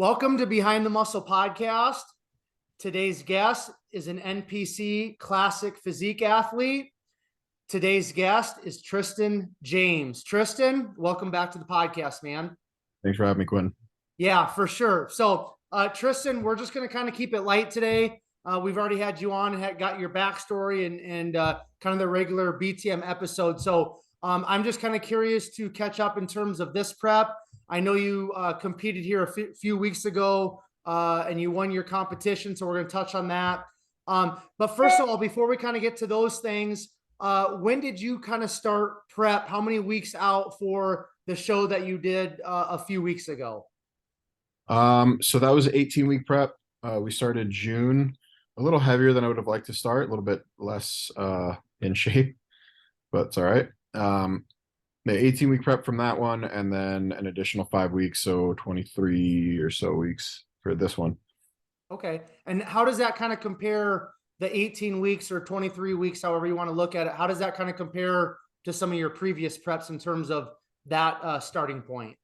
Welcome to Behind the Muscle podcast. Today's guest is an NPC Classic Physique athlete. Today's guest is Tristan James. Tristan, welcome back to the podcast, man. Thanks for having me, Quinn. Yeah, for sure. So, Tristan, we're just going to kind of keep it light today. We've already had you on and got your backstory and kind of the regular BTM episode. So, I'm just kind of curious to catch up in terms of this prep. I know you competed here a few weeks ago and you won your competition. So we're going to touch on that. But first of all, before we kind of get to those things, when did you kind of start prep? How many weeks out for the show that you did a few weeks ago? So that was an 18-week prep. We started June, a little heavier than I would have liked to start, a little bit less in shape, but it's all right. The 18-week prep from that one, and then an additional 5 weeks, so 23 or so weeks for this one. Okay. And how does that kind of compare, the 18 weeks or 23 weeks, however you want to look at it? How does that kind of compare to some of your previous preps in terms of that starting point?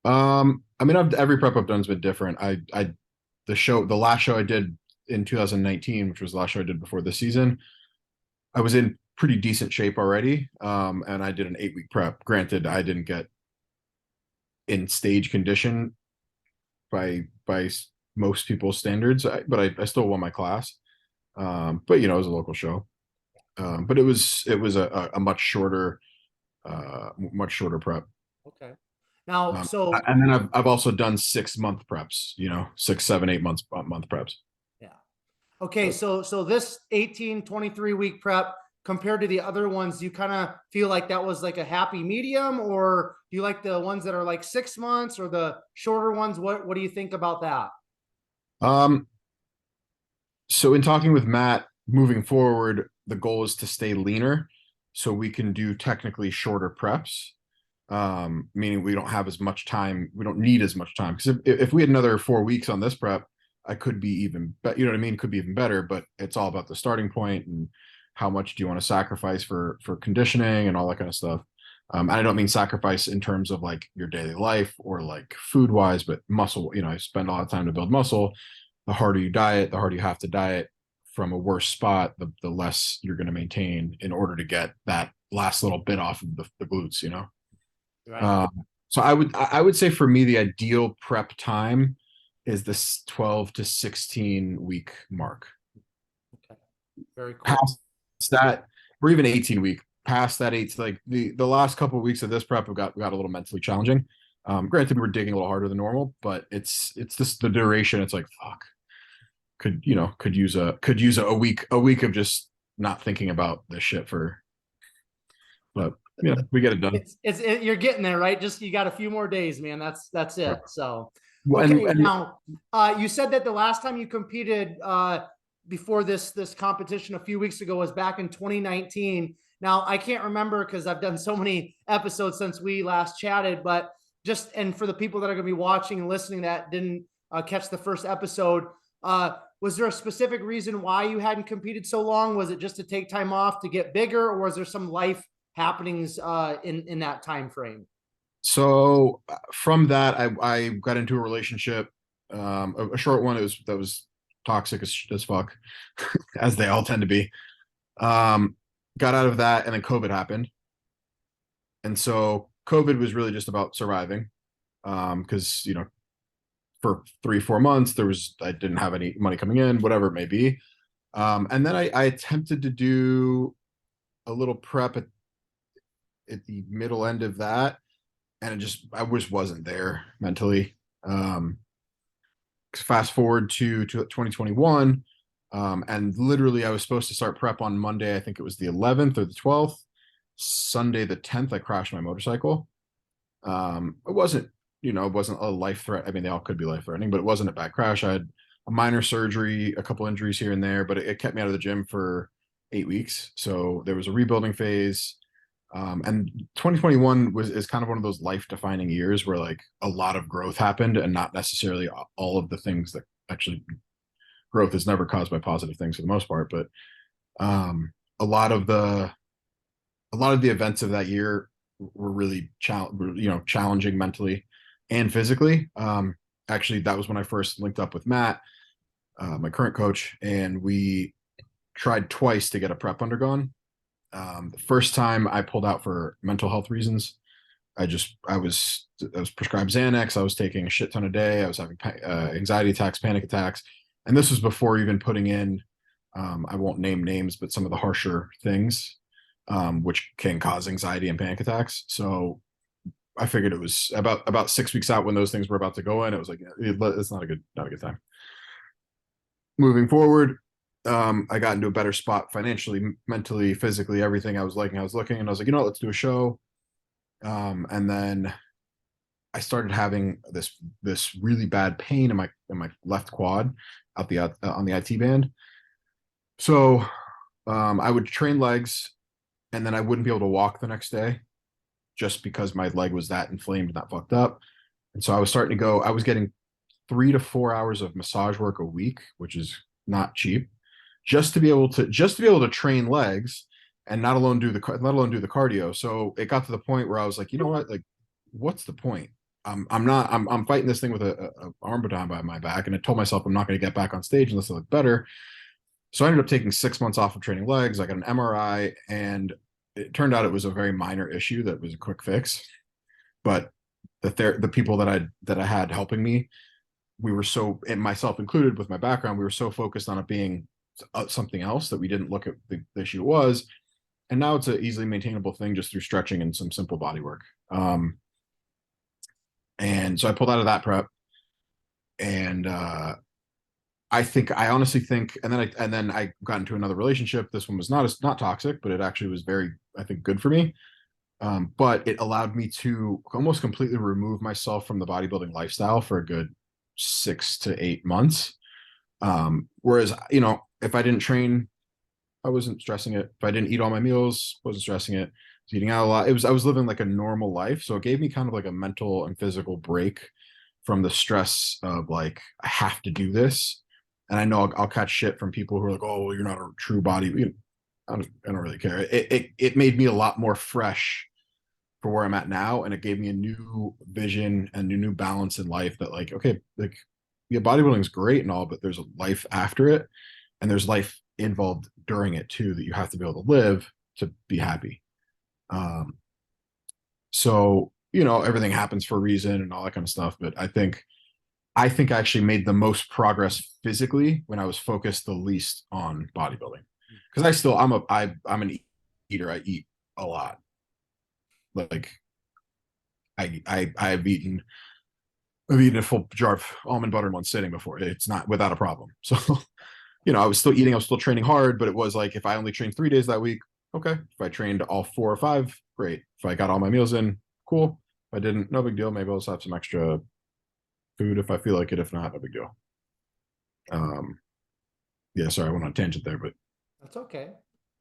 I mean, every prep I've done has been different. The last show I did in 2019, which was the last show I did before this season, I was in pretty decent shape already. And I did an 8-week prep. Granted, I didn't get in stage condition by most people's standards, but I still won my class. But it was a local show. But it was a much shorter prep. Okay. Now, and then I've also done 6-month preps, 6, 7, 8 month preps. Yeah. Okay. So this 18, 23 week prep compared to the other ones, do you kind of feel like that was like a happy medium, or do you like the ones that are like 6 months or the shorter ones? What do you think about that? So in talking with Matt, moving forward, the goal is to stay leaner so we can do technically shorter preps. Meaning we don't have as much time. We don't need as much time, because if we had another 4 weeks on this prep, I could be even better. You know what I mean? Could be even better, but it's all about the starting point and how much do you want to sacrifice for conditioning and all that kind of stuff. And I don't mean sacrifice in terms of like your daily life or like food wise, but muscle. I spend a lot of time to build muscle. The harder you diet, the harder you have to diet from a worse spot, the less you're going to maintain in order to get that last little bit off of the glutes, Right. So I would say for me, the ideal prep time is this 12 to 16 week mark. Okay. Very cool. Past that, or even 18 week, past that like the last couple of weeks of this prep got a little mentally challenging. Granted, we were digging a little harder than normal, but it's just the duration. It's like, fuck, could use a week of just not thinking about this shit but we get it done. You're getting there, right? Just, you got a few more days, man. That's it. So, okay. And now, you said that the last time you competed before this competition a few weeks ago was back in 2019. Now, I can't remember because I've done so many episodes since we last chatted, but and for the people that are going to be watching and listening that didn't catch the first episode, was there a specific reason why you hadn't competed so long? Was it just to take time off to get bigger, or was there some life happenings in that time frame? So from that, I got into a relationship, a short one. That was toxic as fuck, as they all tend to be. Got out of that, and then COVID happened, and so COVID was really just about surviving, because for 3-4 months I didn't have any money coming in, whatever it may be, and then I attempted to do a little prep at the middle end of that, and I just wasn't there mentally. Fast forward to 2021, and literally I was supposed to start prep on Monday. I think it was the 11th or the 12th. Sunday the 10th, I crashed my motorcycle. It wasn't a life threat. I mean, they all could be life threatening, but it wasn't a bad crash. I had a minor surgery, a couple injuries here and there, but it kept me out of the gym for 8 weeks. So there was a rebuilding phase. And 2021 is kind of one of those life-defining years where like a lot of growth happened, and not necessarily all of the things that actually, growth is never caused by positive things for the most part, but a lot of the events of that year were really challenging mentally and physically. actually, that was when I first linked up with Matt, my current coach, and we tried twice to get a prep undergone. The first time I pulled out for mental health reasons. I was prescribed Xanax. I was taking a shit ton a day. I was having anxiety attacks, panic attacks. And this was before even putting in, I won't name names, but some of the harsher things, which can cause anxiety and panic attacks. So I figured it was about 6 weeks out when those things were about to go in. It was like, it's not a good time. Moving forward, I got into a better spot financially, mentally, physically, everything. I was looking, and I was like, you know what, let's do a show. And then I started having this really bad pain in my left quad on the IT band. So I would train legs, and then I wouldn't be able to walk the next day just because my leg was that inflamed and that fucked up. And so I was getting 3 to 4 hours of massage work a week, which is not cheap, just to be able to train legs and not alone do the cardio. So it got to the point where I was like, you know what, like, what's the point? I'm fighting this thing with a arm behind by my back, and I told myself I'm not going to get back on stage unless I look better. So I ended up taking 6 months off of training legs. I got an MRI, and it turned out it was a very minor issue that was a quick fix. But the people that I had helping me, we were so, and myself included with my background, we were so focused on it being something else that we didn't look at the issue it was. And now it's an easily maintainable thing just through stretching and some simple body work. And so I pulled out of that prep, and I honestly think, and then I got into another relationship. This one was not toxic, but it actually was very, I think, good for me. But it allowed me to almost completely remove myself from the bodybuilding lifestyle for a good 6 to 8 months. Whereas, you know, if I didn't train, I wasn't stressing it. If I didn't eat all my meals, wasn't stressing it. I was eating out a lot. I was living like a normal life. So it gave me kind of like a mental and physical break from the stress of like, I have to do this. And I know I'll catch shit from people who are like, oh, well, you're not a true body. I don't really care. It made me a lot more fresh for where I'm at now. And it gave me a new vision and a new balance in life that like, okay, like, yeah, bodybuilding is great and all, but there's a life after it. And there's life involved during it too, that you have to be able to live to be happy. So, you know, everything happens for a reason and all that kind of stuff. But I think I actually made the most progress physically when I was focused the least on bodybuilding. Because I'm an eater. I eat a lot. Like I've eaten a full jar of almond butter in one sitting before. It's not without a problem. So, you know, I was still eating, I was still training hard, but it was like, if I only trained 3 days that week, okay. If I trained all 4 or 5, great. If I got all my meals in, cool. If I didn't, no big deal. Maybe I'll just have some extra food if I feel like it. If not, no big deal. Yeah, sorry, I went on a tangent there, but that's okay.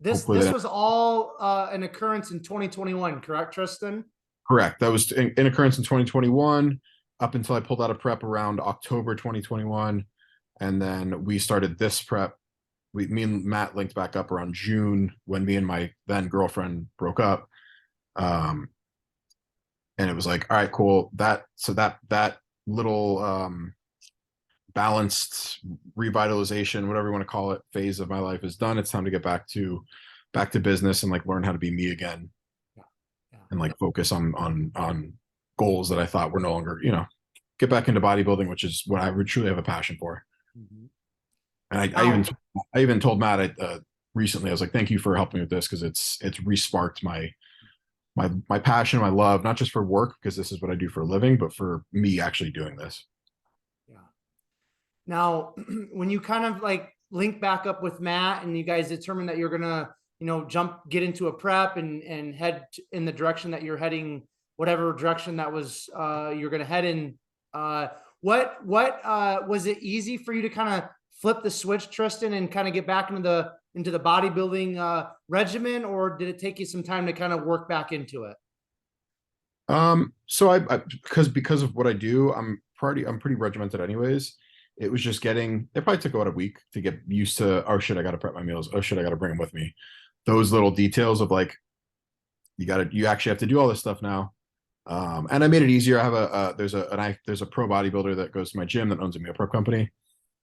This hopefully was all an occurrence in 2021, correct, Tristan? correct. That was an occurrence in 2021 up until I pulled out of prep around October 2021. And then we started this prep. Me and Matt linked back up around June when me and my then girlfriend broke up. And it was like, all right, cool. That little balanced revitalization, whatever you want to call it, phase of my life is done. It's time to get back to business and like learn how to be me again. Yeah. And like focus on goals that I thought were no longer, you know, get back into bodybuilding, which is what I would truly have a passion for. Mm-hmm. And I even told Matt recently, I was like, thank you for helping me with this, because it's re-sparked my passion, my love, not just for work, because this is what I do for a living, but for me actually doing this. Yeah. Now, when you kind of like link back up with Matt and you guys determine that you're gonna, you know, get into a prep and head in the direction that you're heading, whatever direction that was you're gonna head in. What was it easy for you to kind of flip the switch, Tristan, and kind of get back into the bodybuilding regimen, or did it take you some time to kind of work back into it? So I because of what I do, I'm pretty regimented anyways. It was just it probably took about a week to get used to, oh shit, I got to prep my meals. Oh shit, I got to bring them with me. Those little details of like, you actually have to do all this stuff now. And I made it easier. I have there's a pro bodybuilder that goes to my gym that owns a meal prep company.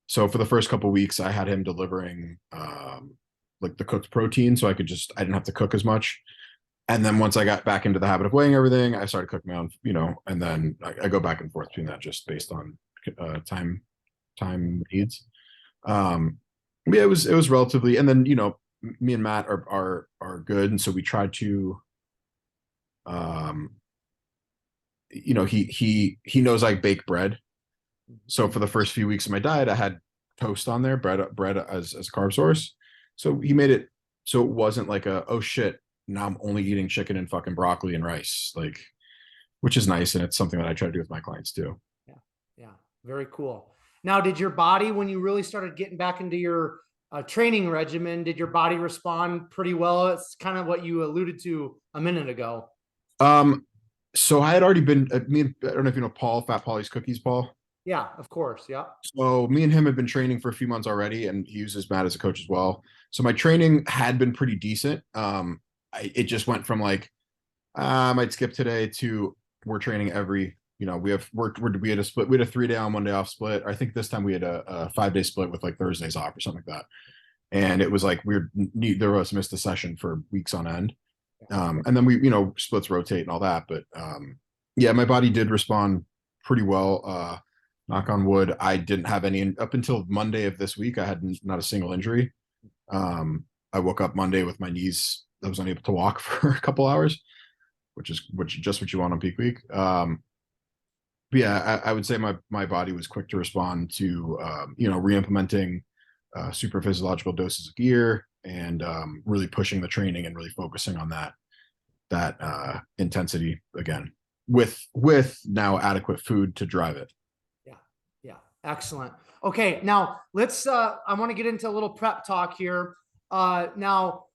So for the first couple of weeks, I had him delivering like the cooked protein, so I didn't have to cook as much. And then once I got back into the habit of weighing everything, I started cooking my own, and then I go back and forth between that just based on time needs. Yeah, it was relatively, and then me and Matt are good, and so we tried to, he knows I bake bread. So for the first few weeks of my diet, I had toast on there, bread as carb source. So he made it so it wasn't like oh shit, now I'm only eating chicken and fucking broccoli and rice, like, which is nice, and it's something that I try to do with my clients too. Yeah, very cool. Now, did your body, when you really started getting back into your training regimen, did your body respond pretty well? It's kind of what you alluded to a minute ago. So I had already been I don't know if you know Paul, Fat Paulie's Cookies, Paul. Yeah, of course. Yeah. So me and him have been training for a few months already, and he uses Matt as a coach as well. So my training had been pretty decent. It just went from like I might skip today to we're training every. We had a split. We had a 3-day on, 1 day off split. I think this time we had a 5-day split with like Thursdays off or something like that. And it was like neither of us missed a session for weeks on end. And then we, splits rotate and all that. But yeah, my body did respond pretty well. Knock on wood. I didn't have any up until Monday of this week. I had not a single injury. I woke up Monday with my knees. I was unable to walk for a couple hours, which is just what you want on peak week. But yeah, I would say my body was quick to respond to re-implementing super physiological doses of gear and really pushing the training and really focusing on that intensity again with now adequate food to drive it. Yeah, excellent. Okay, now let's I want to get into a little prep talk here. Now,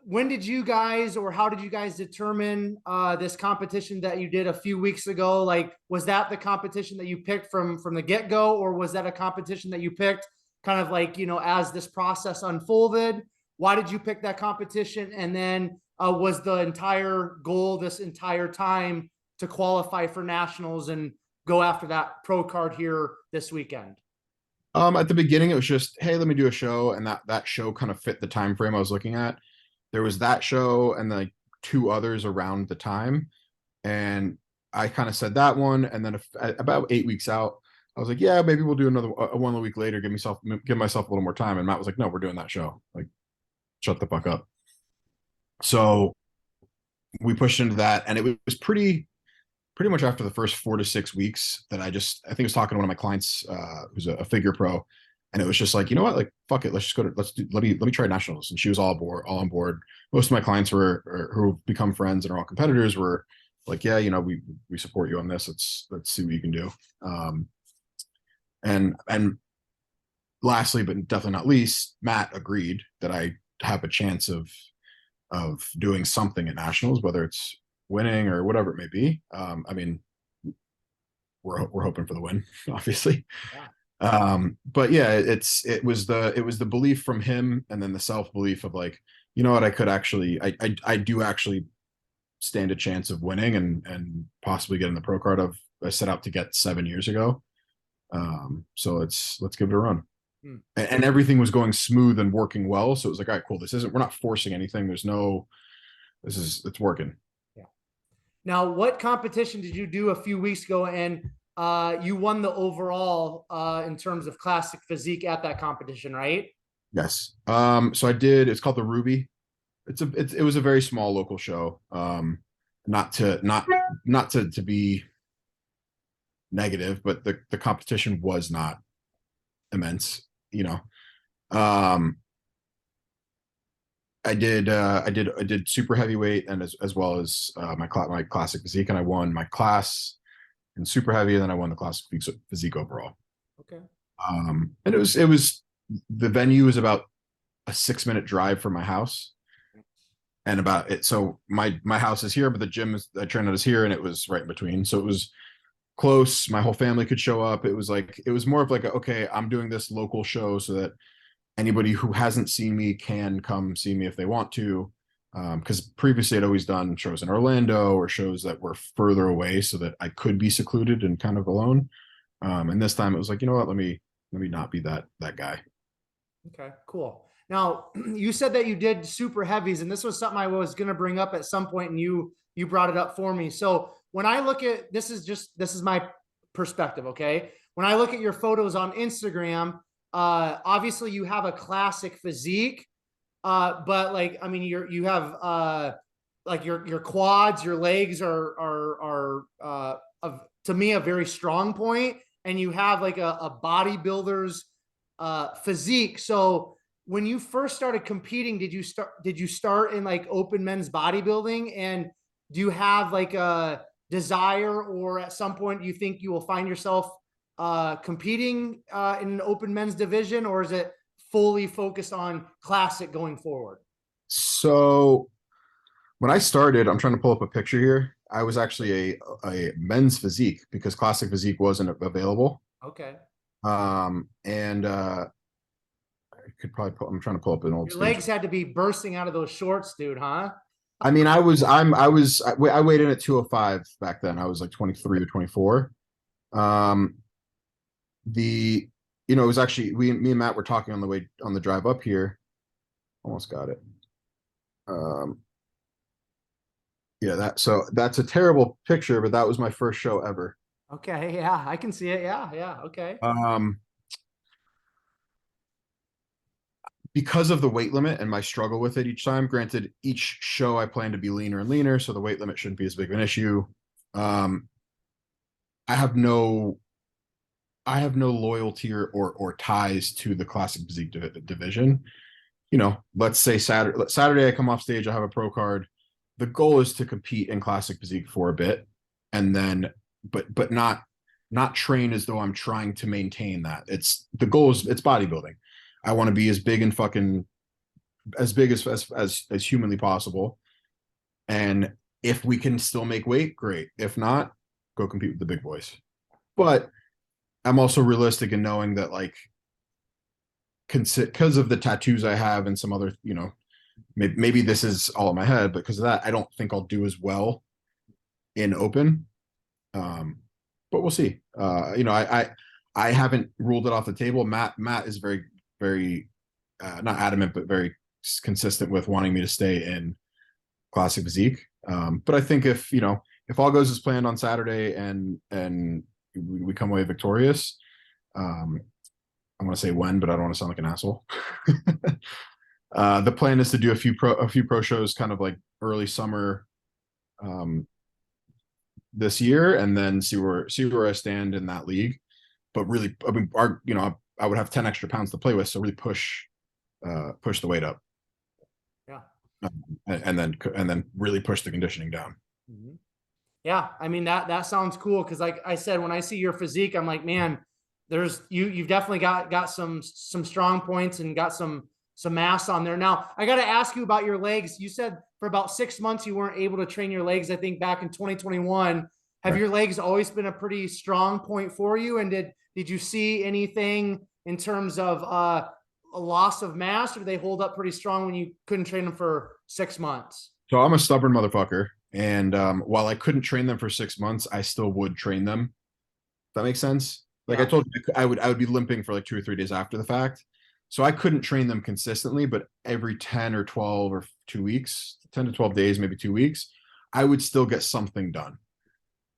when did you guys, or how did you guys determine this competition that you did a few weeks ago? Like, was that the competition that you picked from the get-go, or was that a competition that you picked kind of like, as this process unfolded? Why did you pick that competition? And then was the entire goal this entire time to qualify for nationals and go after that pro card here this weekend? At the beginning, it was just, hey, let me do a show, and that show kind of fit the time frame I was looking at. There was that show and like 2 others around the time, and I kind of said that one, and then about 8 weeks out, I was like, yeah, maybe we'll do another one a week later, give myself a little more time. And Matt was like, no, we're doing that show. Like, shut the fuck up. So we pushed into that, and it was pretty much after the first 4 to 6 weeks that I think I was talking to one of my clients who's a figure pro, and it was just like, you know what, like, fuck it, let me try nationals. And she was all on board. Most of my clients who've become friends and are all competitors were like, yeah, we support you on this. Let's see what you can do. And lastly, but definitely not least, Matt agreed that I have a chance of doing something at nationals, whether it's winning or whatever it may be. I mean, we're hoping for the win, obviously. Yeah. But yeah, it was the belief from him, and then the self-belief of like, you know what, I do actually stand a chance of winning and possibly getting the pro card I set out to get 7 years ago. So let's give it a run. And everything was going smooth and working well. So it was like, all right, cool. We're not forcing anything. It's working. Yeah. Now, what competition did you do a few weeks ago? And you won the overall in terms of classic physique at that competition, right? Yes. So I did, it's called the Ruby. It was a very small local show. Not to be negative, but the competition was not immense, I did super heavyweight, and as well as my classic physique, and I won my class in super heavy, and then I won the classic physique overall. Okay. And it was the venue was about a 6-minute drive from my house, and about it. So my house is here, but the gym I train at is here, and it was right in between. So it was close. My whole family could show up. It was more of like, okay, I'm doing this local show so that anybody who hasn't seen me can come see me if they want to. Because previously I'd always done shows in Orlando or shows that were further away so that I could be secluded and kind of alone. And this time it was like, you know what, let me not be that guy. Okay, cool. Now, you said that you did super heavies, and this was something I was going to bring up at some point, and you brought it up for me. So when I look at this is my perspective, okay? When I look at your photos on Instagram, obviously you have a classic physique, but like I mean, you have like your quads, your legs are to me a very strong point, and you have like a bodybuilder's physique. So when you first started competing, did you start in like open men's bodybuilding, and do you have like a desire, or at some point do you think you will find yourself competing in an open men's division, or is it fully focused on classic going forward? So when I started, I'm trying to pull up a picture here. I was actually a men's physique because classic physique wasn't available. Okay. And I could probably I'm trying to pull up an old Your stage. legs had to be bursting out of those shorts, dude, huh? I mean, I weighed in at 205 back then. I was like 23 or 24. Um, the it was actually me and Matt were talking on the drive up here. Almost got it. Yeah, that's a terrible picture, but that was my first show ever. Okay, yeah, I can see it. Yeah, yeah, okay. Because of the weight limit and my struggle with it each time, granted, each show I plan to be leaner and leaner, so the weight limit shouldn't be as big of an issue. I have no loyalty or ties to the classic physique division. Let's say Saturday I come off stage, I have a pro card. The goal is to compete in classic physique for a bit, and then but not train as though I'm trying to maintain that. It's bodybuilding. I want to be as big and fucking as big as humanly possible. And if we can still make weight, great. If not, go compete with the big boys. But I'm also realistic in knowing that, like, because of the tattoos I have and some other, maybe this is all in my head, but because of that, I don't think I'll do as well in open. But we'll see. I haven't ruled it off the table. Matt is very, very not adamant, but very consistent with wanting me to stay in classic physique. But I think if all goes as planned on Saturday and we come away victorious, I want to say when, but I don't want to sound like an asshole. The plan is to do a few pro shows kind of like early summer this year, and then see where I stand in that league. But really, I mean, I would have 10 extra pounds to play with, so really push the weight up. Yeah. And then really push the conditioning down. Mm-hmm. Yeah, I mean that sounds cool, because like I said, when I see your physique, I'm like, man, you've definitely got some strong points and got some mass on there. Now I got to ask you about your legs. You said for about 6 months you weren't able to train your legs, I think back in 2021. Have your legs always been a pretty strong point for you? And did you see anything in terms of a loss of mass, or do they hold up pretty strong when you couldn't train them for 6 months? So I'm a stubborn motherfucker, and while I couldn't train them for 6 months, I still would train them. If that makes sense. Like, yeah. I told you, I would be limping for like 2 or 3 days after the fact. So I couldn't train them consistently, but every 10 or 12 or 2 weeks, 10 to 12 days, maybe 2 weeks, I would still get something done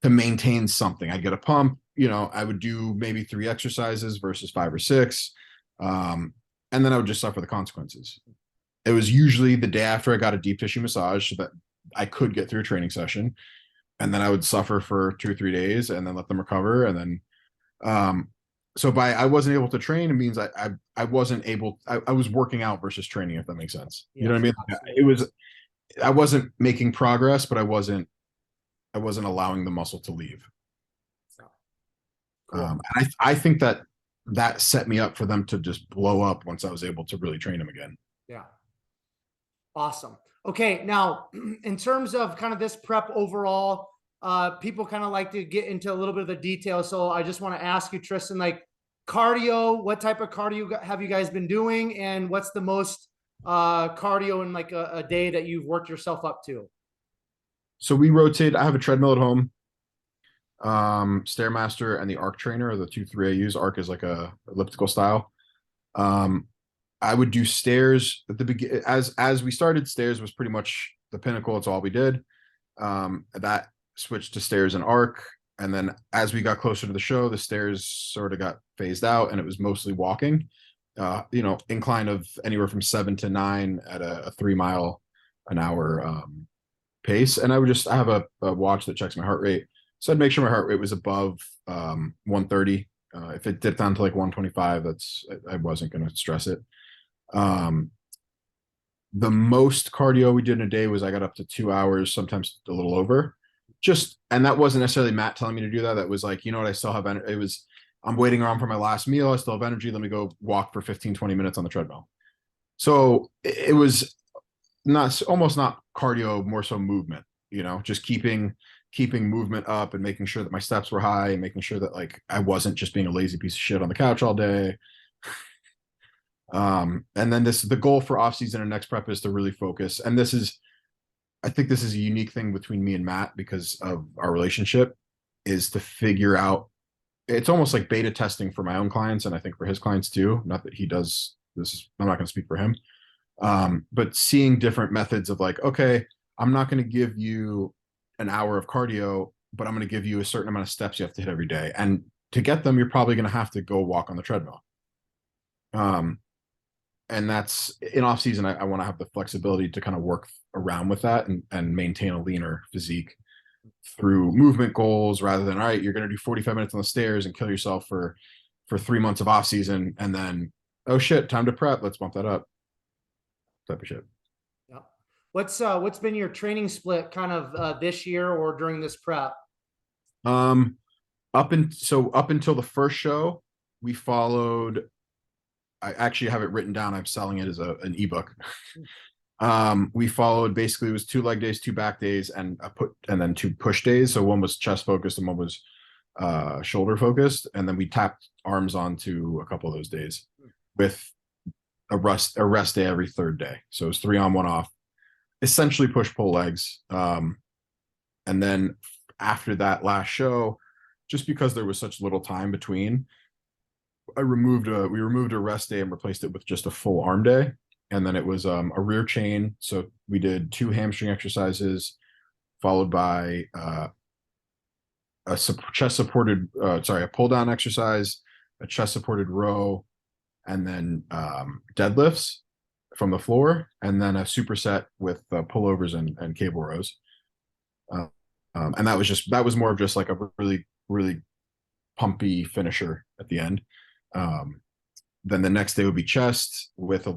to maintain something. I'd get a pump, I would do maybe 3 exercises versus 5 or 6. And then I would just suffer the consequences. It was usually the day after I got a deep tissue massage so that I could get through a training session. And then I would suffer for 2 or 3 days and then let them recover. And then, so by I wasn't able to train, it means I wasn't able, I was working out versus training, if that makes sense. Yes, you know what I mean? Absolutely. I wasn't making progress, but I wasn't allowing the muscle to leave. Cool. I think that set me up for them to just blow up once I was able to really train them again. Yeah. Awesome. Okay. Now, in terms of kind of this prep overall, people kind of like to get into a little bit of the details. So I just want to ask you, Tristan, like cardio, what type of cardio have you guys been doing? And what's the most cardio in like a day that you've worked yourself up to? So we rotate. I have a treadmill at home. Stairmaster and the Arc trainer are the 2 3 I use. Arc is like a elliptical style. Um, I would do stairs at the begin. As we started, stairs was pretty much the pinnacle. It's all we did. That switched to stairs and Arc, and then as we got closer to the show, the stairs sort of got phased out, and it was mostly walking. Incline of anywhere from 7 to 9 at a 3 mile an hour pace. And I have a watch that checks my heart rate. So I'd make sure my heart rate was above 130. If it dipped down to like 125, I wasn't going to stress it. The most cardio we did in a day was I got up to 2 hours, sometimes a little over. And that wasn't necessarily Matt telling me to do that. That was like, you know what, I still have energy. I'm waiting around for my last meal. I still have energy. Let me go walk for 15, 20 minutes on the treadmill. So it was almost not cardio, more so movement, just keeping movement up and making sure that my steps were high and making sure that like I wasn't just being a lazy piece of shit on the couch all day. And then the goal for off season and next prep is to really focus. And I think this is a unique thing between me and Matt because of our relationship, is to figure out, it's almost like beta testing for my own clients. And I think for his clients too, not that he does this, I'm not going to speak for him. But seeing different methods of like, okay, I'm not going to give you an hour of cardio, but I'm going to give you a certain amount of steps you have to hit every day. And to get them, you're probably going to have to go walk on the treadmill. And that's in off season. I want to have the flexibility to kind of work around with that and maintain a leaner physique through movement goals rather than, all right, you're going to do 45 minutes on the stairs and kill yourself for 3 months of off season. And then, oh shit, time to prep. Let's bump that up. Type of shit. Yeah. What's been your training split kind of this year or during this prep? Up until the first show, we followed. I actually have it written down. I'm selling it as an ebook. We followed, basically it was 2 leg days, 2 back days, and then 2 push days. So one was chest focused and one was shoulder focused, and then we tapped arms onto a couple of those days with a rest day every 3rd day. So it was 3 on, 1 off, essentially push pull legs. And then after that last show, just because there was such little time between, we removed a rest day and replaced it with just a full arm day. And then it was a rear chain. So we did 2 hamstring exercises followed by a pull down exercise, a chest supported row, and then deadlifts from the floor, and then a superset with pullovers and cable rows. And that was more of just like a really, really pumpy finisher at the end. Then the next day would be chest with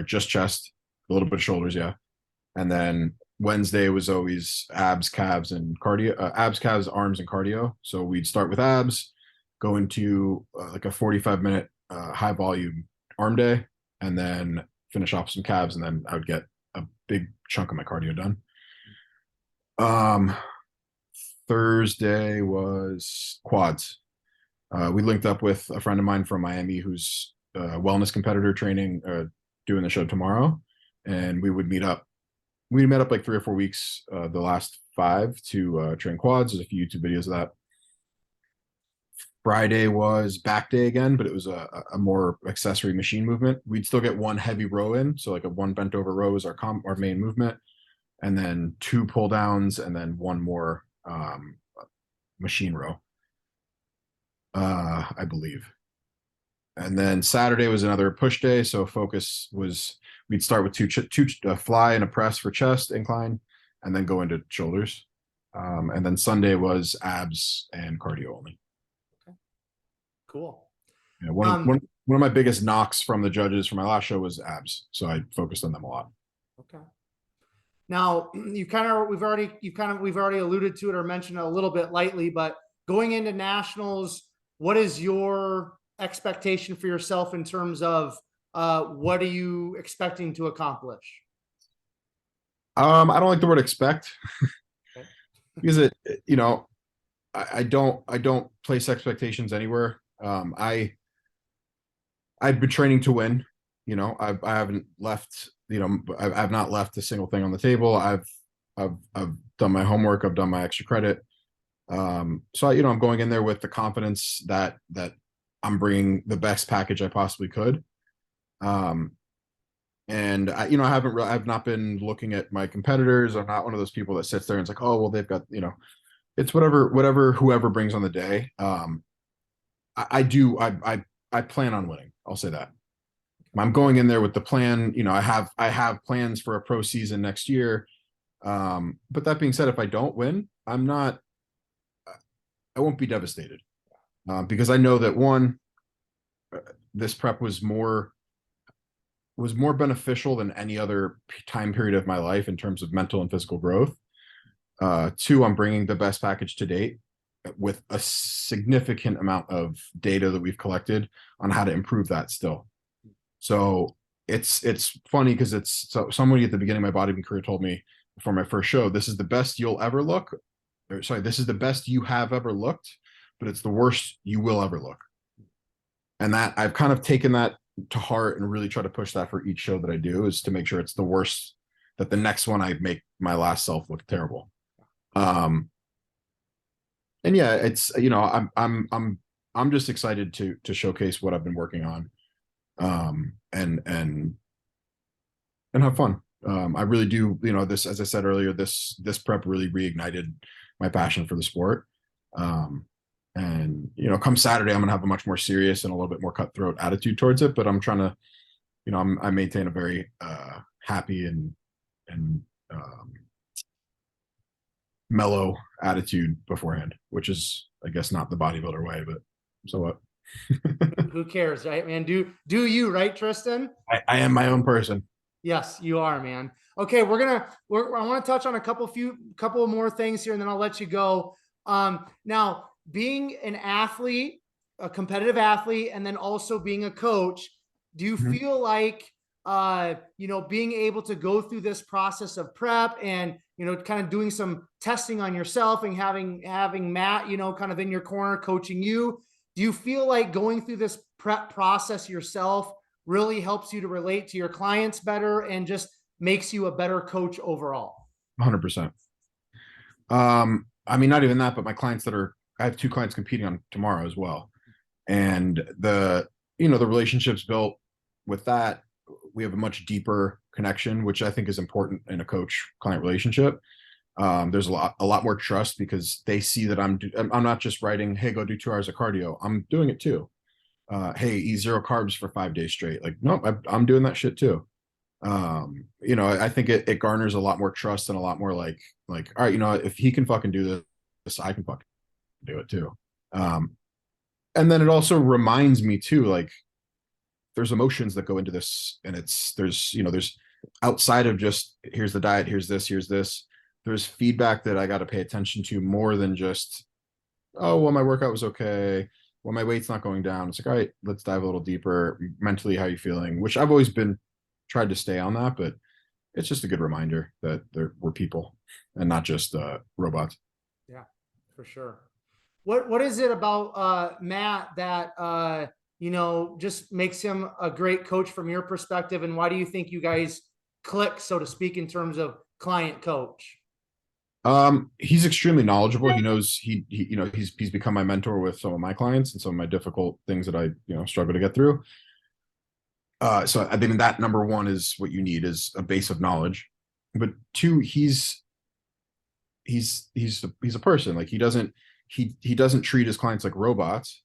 just chest, a little bit of shoulders. Yeah. And then Wednesday was always abs, calves, and cardio, abs, calves, arms, and cardio. So we'd start with abs, go into like a 45-minute high volume arm day, and then finish off some calves. And then I would get a big chunk of my cardio done. Thursday was quads. We linked up with a friend of mine from Miami who's a wellness competitor training, doing the show tomorrow. And we would meet up. We met up like 3 or 4 weeks, the last 5 to train quads. There's a few YouTube videos of that. Friday was back day again, but it was a more accessory machine movement. We'd still get 1 heavy row in. So like a 1 bent over row is our main movement. And then 2 pull downs and then 1 more machine row. I believe. And then Saturday was another push day. So focus was, we'd start with 2 fly and a press for chest incline, and then go into shoulders. And then Sunday was abs and cardio only. Okay. Cool. Yeah, one of my biggest knocks from the judges for my last show was abs. So I focused on them a lot. Okay. Now we've already alluded to it or mentioned it a little bit lightly, but going into nationals, what is your expectation for yourself in terms of what are you expecting to accomplish? I don't like the word expect because I don't place expectations anywhere. I've been training to win. I haven't left, I've not left a single thing on the table. I've done my homework. I've done my extra credit. So I'm going in there with the confidence that I'm bringing the best package I possibly could. And I've not been looking at my competitors. I'm not one of those people that sits there and it's like, oh, well, they've got, it's whatever whoever brings on the day. I plan on winning. I'll say that. I'm going in there with the plan. I have plans for a pro season next year. But that being said, if I don't win, I won't be devastated, because I know that this prep was more beneficial than any other time period of my life in terms of mental and physical growth. Two, I'm bringing the best package to date with a significant amount of data that we've collected on how to improve that still. So it's funny because somebody at the beginning of my bodybuilding career told me before my first show, this is the best you'll ever look. This is the best you have ever looked, but it's the worst you will ever look. And that I've kind of taken that to heart and really try to push that for each show that I do, is to make sure it's the worst, that the next one I make my last self look terrible. And yeah, it's, I'm just excited to showcase what I've been working on, and have fun. I really do, this, as I said earlier, this prep really reignited my passion for the sport. And come Saturday, I'm gonna have a much more serious and a little bit more cutthroat attitude towards it, but I'm trying to, I maintain a very happy and mellow attitude beforehand, which is, I guess, not the bodybuilder way, but so what? Who cares, right, man? Do you, right, Tristan? I am my own person. Yes, you are, man. Okay, I want to touch on a couple more things here, and then I'll let you go. Now, being an athlete, a competitive athlete, and then also being a coach, do you feel like, being able to go through this process of prep and, kind of doing some testing on yourself and having Matt, kind of in your corner coaching you, do you feel like going through this prep process yourself really helps you to relate to your clients better and just makes you a better coach overall? 100%. I mean, not even that, but my clients I have 2 clients competing on tomorrow as well. And the relationships built with that, we have a much deeper connection, which I think is important in a coach-client relationship. There's a lot more trust because they see that I'm not just writing, hey, go do 2 hours of cardio. I'm doing it too. Hey, eat 0 carbs for 5 days straight. Like, nope, I'm doing that shit too. I think it garners a lot more trust and a lot more like, all right, if he can fucking do this, I can fucking do it too. And then it also reminds me too, like, there's emotions that go into this, and there's outside of just, here's the diet, here's this, there's feedback that I got to pay attention to more than just, oh, well, my workout was okay, well, my weight's not going down. It's like, all right, let's dive a little deeper. Mentally, how you feeling? Which I've always tried to stay on that, but it's just a good reminder that we're people and not just robots. Yeah, for sure. What is it about Matt that just makes him a great coach from your perspective, and why do you think you guys click, so to speak, in terms of client coach? He's extremely knowledgeable. He knows he's become my mentor with some of my clients and some of my difficult things that I struggle to get through. So I mean, that number one is what you need, is a base of knowledge. But 2, he's a person. Like, he doesn't treat his clients like robots.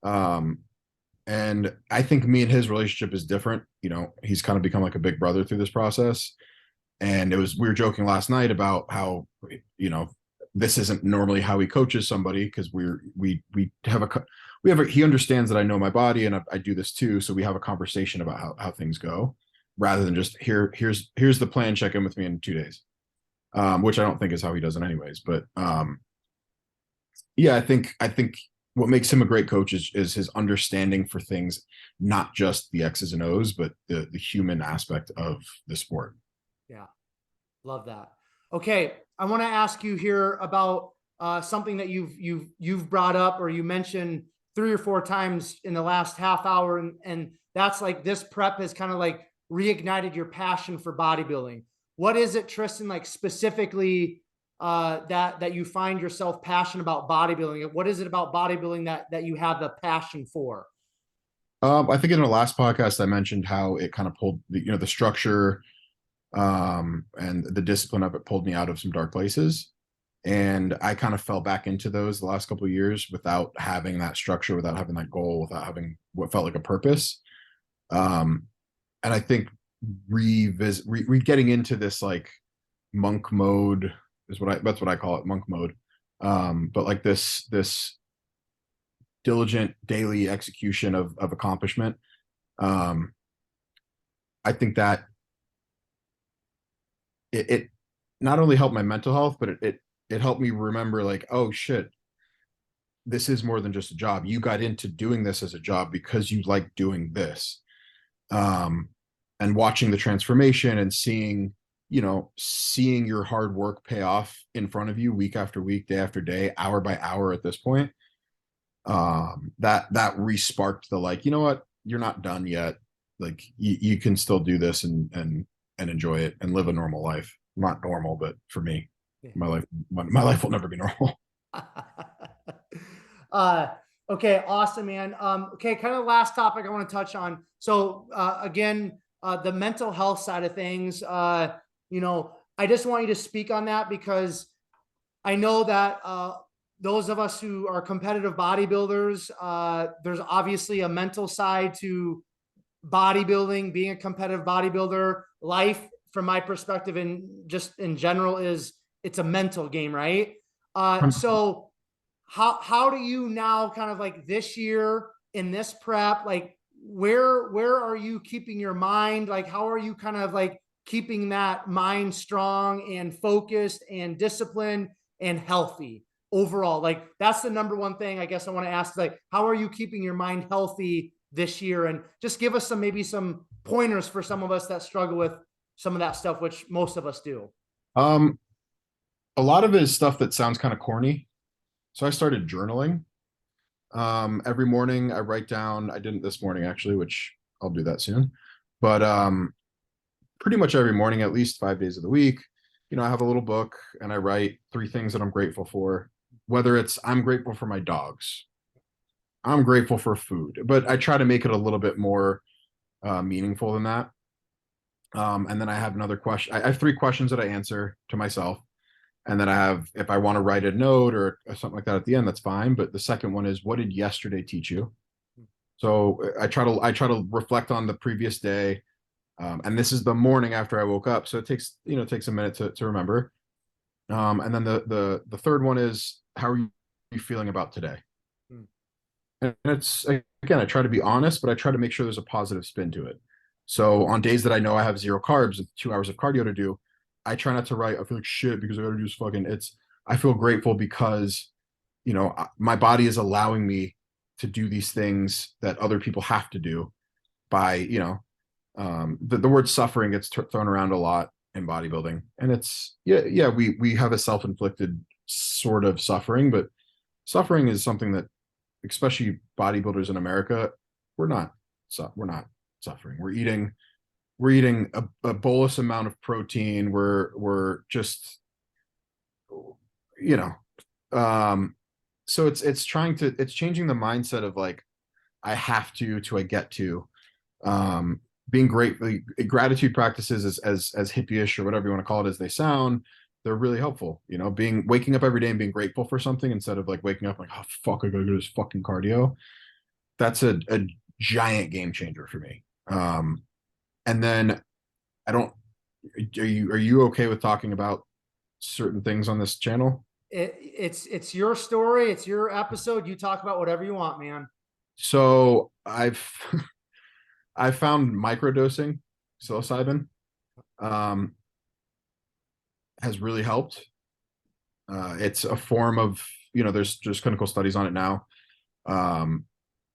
And I think me and his relationship is different. He's kind of become like a big brother through this process. And we were joking last night about how, this isn't normally how he coaches somebody, because he understands that I know my body and I do this too. So we have a conversation about how things go, rather than just here's the plan, check in with me in 2 days. Which I don't think is how he does it anyways. But yeah, I think what makes him a great coach is his understanding for things, not just the X's and O's, but the human aspect of the sport. Yeah. Love that. Okay. I want to ask you here about something that you've brought up, or you mentioned 3 or 4 times in the last half hour. And that's like this prep has kind of like reignited your passion for bodybuilding. What is it, Tristan, like specifically that you find yourself passionate about bodybuilding? What is it about bodybuilding that you have the passion for? I think in the last podcast I mentioned how it kind of pulled the structure and the discipline of it pulled me out of some dark places. And I kind of fell back into those the last couple of years without having that structure, without having that goal, without having what felt like a purpose. And I think getting into this like monk mode is that's what I call it, monk mode. But like this diligent daily execution of accomplishment. I think that it not only helped my mental health, but it helped me remember like, oh shit, this is more than just a job. You got into doing this as a job because you like doing this. And watching the transformation and seeing your hard work pay off in front of you week after week, day after day, hour by hour at this point. That re-sparked the like, you know what, you're not done yet. Like you can still do this and enjoy it and live a normal life. Not normal, but for me, my life will never be normal. Okay, awesome, man. Okay, kind of last topic I want to touch on. So again, the mental health side of things, I just want you to speak on that because I know that those of us who are competitive bodybuilders, there's obviously a mental side to bodybuilding, being a competitive bodybuilder. Life, from my perspective and just in general, it's a mental game, right? So how do you now kind of like this year in this prep, like where are you keeping your mind? Like, how are you kind of like keeping that mind strong and focused and disciplined and healthy overall? Like, that's the number one thing I guess I want to ask, like, how are you keeping your mind healthy this year? And just give us maybe some pointers for some of us that struggle with some of that stuff, which most of us do. A lot of it is stuff that sounds kind of corny. So I started journaling. Every morning I write down, I didn't this morning actually, which I'll do that soon. But pretty much every morning, at least 5 days of the week, I have a little book and I write 3 things that I'm grateful for. Whether it's I'm grateful for my dogs, I'm grateful for food, but I try to make it a little bit more meaningful than that. And then I have another question. I have 3 questions that I answer to myself. And then I have, if I want to write a note or something like that at the end, that's fine. But the second one is, what did yesterday teach you? So I try to reflect on the previous day. And this is the morning after I woke up. So it takes a minute to remember. And then the third one is, how are you feeling about today? And it's, again, I try to be honest, but I try to make sure there's a positive spin to it. So on days that I know I have 0 carbs, 2 hours of cardio to do, I try not to write, I feel like shit because I gotta do this I feel grateful because, my body is allowing me to do these things that other people have to do by, the word suffering gets thrown around a lot in bodybuilding. And it's, we have a self-inflicted sort of suffering, but suffering is something that, especially bodybuilders in America, we're not suffering. We're eating a bolus amount of protein. We're just, so it's changing the mindset of like, I have to I get to, being gratitude practices as hippie-ish or whatever you want to call it, as they sound, they're really helpful. Waking up every day and being grateful for something instead of like waking up like, oh fuck, I gotta do this fucking cardio. That's a giant game changer for me. And then are you okay with talking about certain things on this channel? It's your story. It's your episode. You talk about whatever you want, man. So I found microdosing psilocybin has really helped. It's a form of, there's clinical studies on it now. And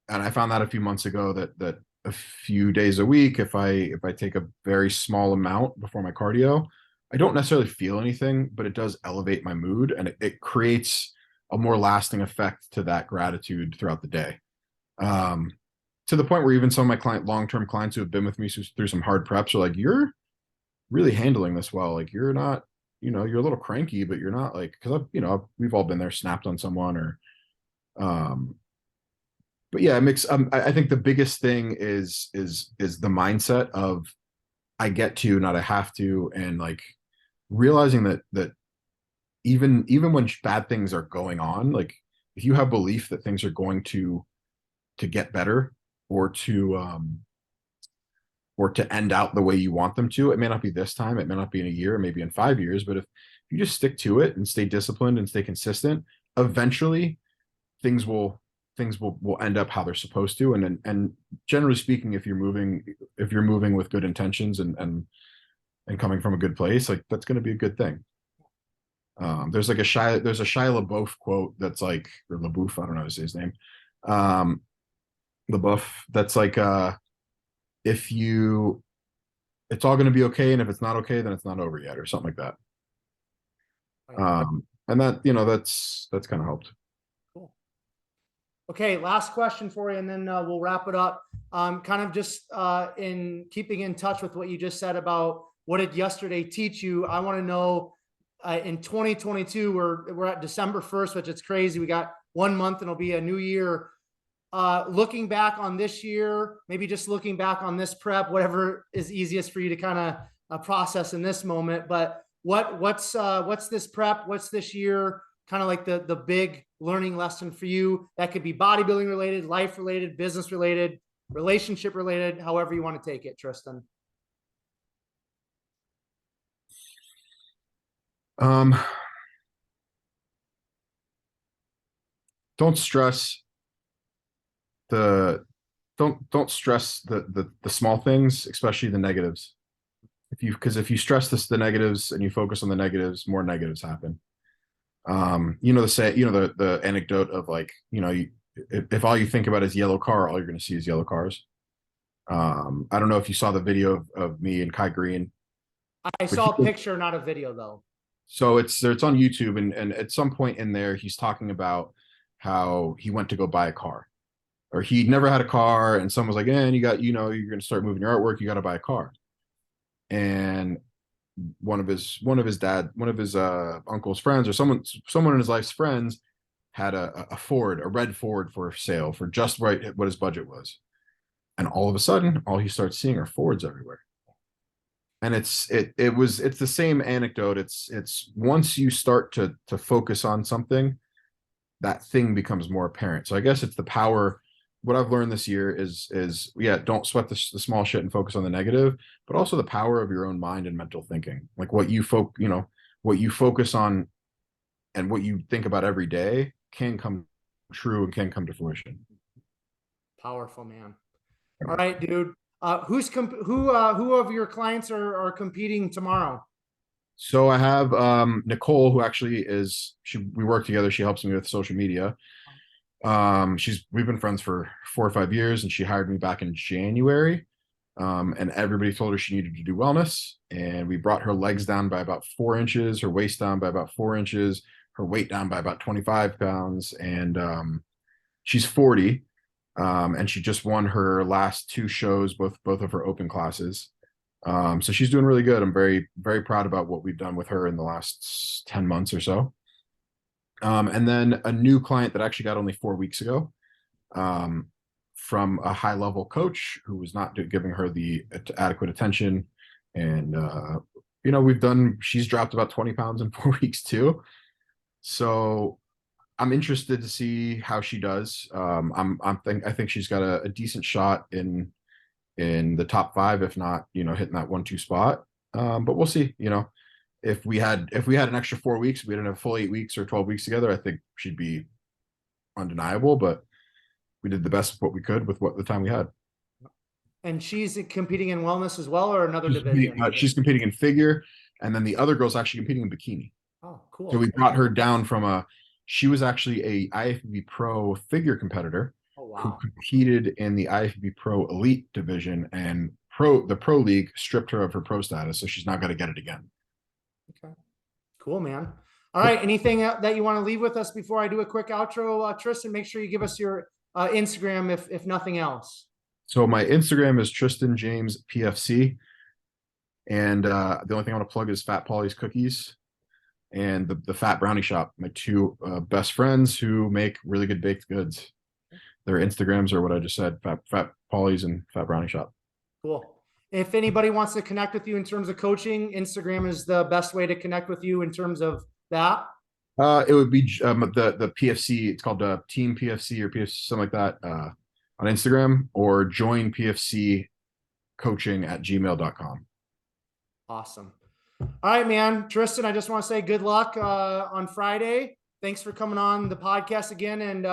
I found that a few months ago that a few days a week, if I take a very small amount before my cardio, I don't necessarily feel anything, but it does elevate my mood and it creates a more lasting effect to that gratitude throughout the day. to the point where even some of my long-term clients who have been with me through some hard preps are like, you're really handling this well. Like you're not, you're a little cranky, but you're not like, because we've all been there, snapped on someone or, um, but yeah, it makes, I think the biggest thing is the mindset of I get to, not I have to, and like realizing that even when bad things are going on, like if you have belief that things are going to get better or to end out the way you want them to, it may not be this time, it may not be in a year, maybe in 5 years, but if you just stick to it and stay disciplined and stay consistent, eventually things will end up how they're supposed to. And generally speaking, if you're moving with good intentions and coming from a good place, like that's going to be a good thing. There's a Shia LaBeouf quote that's like, or LaBeouf, I don't know how to say his name. LaBeouf, that's like, if you, it's all going to be okay. And if it's not okay, then it's not over yet or something like that. And that, that's kind of helped. Cool. Okay. Last question for you, and then we'll wrap it up. Kind of just in keeping in touch with what you just said about what did yesterday teach you, I want to know, in 2022, we're at December 1st, which is crazy. We got 1 month and it'll be a new year. Looking back on this year, maybe just looking back on this prep, whatever is easiest for you to kind of process in this moment. But what's this prep? What's this year? Kind of like the big learning lesson for you that could be bodybuilding related, life related, business related, relationship related, however you want to take it, Tristan. Don't stress the don't stress the small things, especially the negatives. Because if you stress the negatives and you focus on the negatives, more negatives happen. The anecdote of like, if all you think about is yellow car, all you're going to see is yellow cars. I don't know if you saw the video of me and Kai Green. I saw a picture, not a video though. So it's on YouTube, and at some point in there, he's talking about how he went to go buy a car, or he'd never had a car, and someone was like, "And you're going to start moving your artwork, you got to buy a car." And one of his uncle's friends, or someone in his life's friends, had a red Ford for sale for just right what his budget was, and all of a sudden, all he starts seeing are Fords everywhere. And it's the same anecdote. It's once you start to focus on something, that thing becomes more apparent. So I guess it's the power. What I've learned this year is don't sweat the small shit and focus on the negative, but also the power of your own mind and mental thinking. Like what you focus on and what you think about every day can come true and can come to fruition. Powerful, man. All right, dude. Who of your clients are competing tomorrow? So I have Nicole, who actually we work together. She helps me with social media. We've been friends for 4 or 5 years, and she hired me back in January. And everybody told her she needed to do wellness, and we brought her legs down by about 4 inches, her waist down by about 4 inches, her weight down by about 25 pounds. And she's 40. And she just won her last 2 shows, both of her open classes. So she's doing really good. I'm very, very proud about what we've done with her in the last 10 months or so. And then a new client that actually got only 4 weeks ago, from a high level coach who was not giving her the adequate attention. And, she's dropped about 20 pounds in 4 weeks too. So I'm interested to see how she does. I think she's got a decent shot in the top 5, if not, hitting that 1-2 spot. But we'll see. If we had an extra 4 weeks, we didn't have full 8 weeks or 12 weeks together, I think she'd be undeniable. But we did the best of what we could with the time we had. And she's competing in wellness as well, or another division? She's competing in figure, and then the other girl's actually competing in bikini. Oh, cool. So we brought her down she was actually a IFBB Pro figure competitor. Oh, wow. Who competed in the IFBB Pro Elite division, and the Pro League stripped her of her pro status, so she's not going to get it again. Okay, cool, man. All right, anything that you want to leave with us before I do a quick outro, Tristan? Make sure you give us your Instagram if nothing else. So my Instagram is Tristan James PFC. And the only thing I want to plug is Fat Polly's Cookies and the Fat Brownie Shop, my two best friends who make really good baked goods. Their Instagrams are what I just said, Fat Polly's and Fat Brownie Shop. Cool. If anybody wants to connect with you in terms of coaching, Instagram is the best way to connect with you in terms of that. It would be the PFC. It's called Team PFC or PFC, something like that, on Instagram, or join PFC coaching at gmail.com. Awesome. All right, man. Tristan, I just want to say good luck on Friday. Thanks for coming on the podcast again. And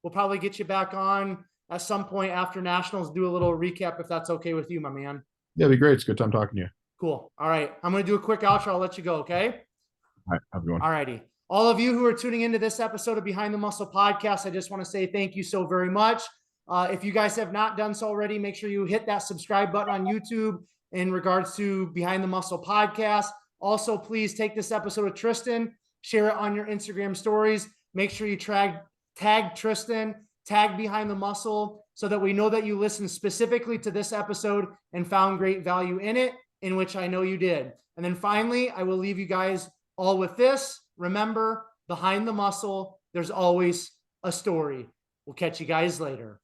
we'll probably get you back on at some point after Nationals, do a little recap if that's okay with you, my man. Yeah, it'd be great. It's a good time talking to you. Cool. All right. I'm going to do a quick outro. I'll let you go. Okay. All right. Have a good one. All righty. All of you who are tuning into this episode of Behind the Muscle podcast, I just want to say thank you so very much. If you guys have not done so already, make sure you hit that subscribe button on YouTube in regards to Behind the Muscle podcast. Also, please take this episode of Tristan, share it on your Instagram stories. Make sure you tag Tristan, tag Behind the Muscle, so that we know that you listened specifically to this episode and found great value in it, in which I know you did. And then finally, I will leave you guys all with this. Remember, behind the muscle, there's always a story. We'll catch you guys later.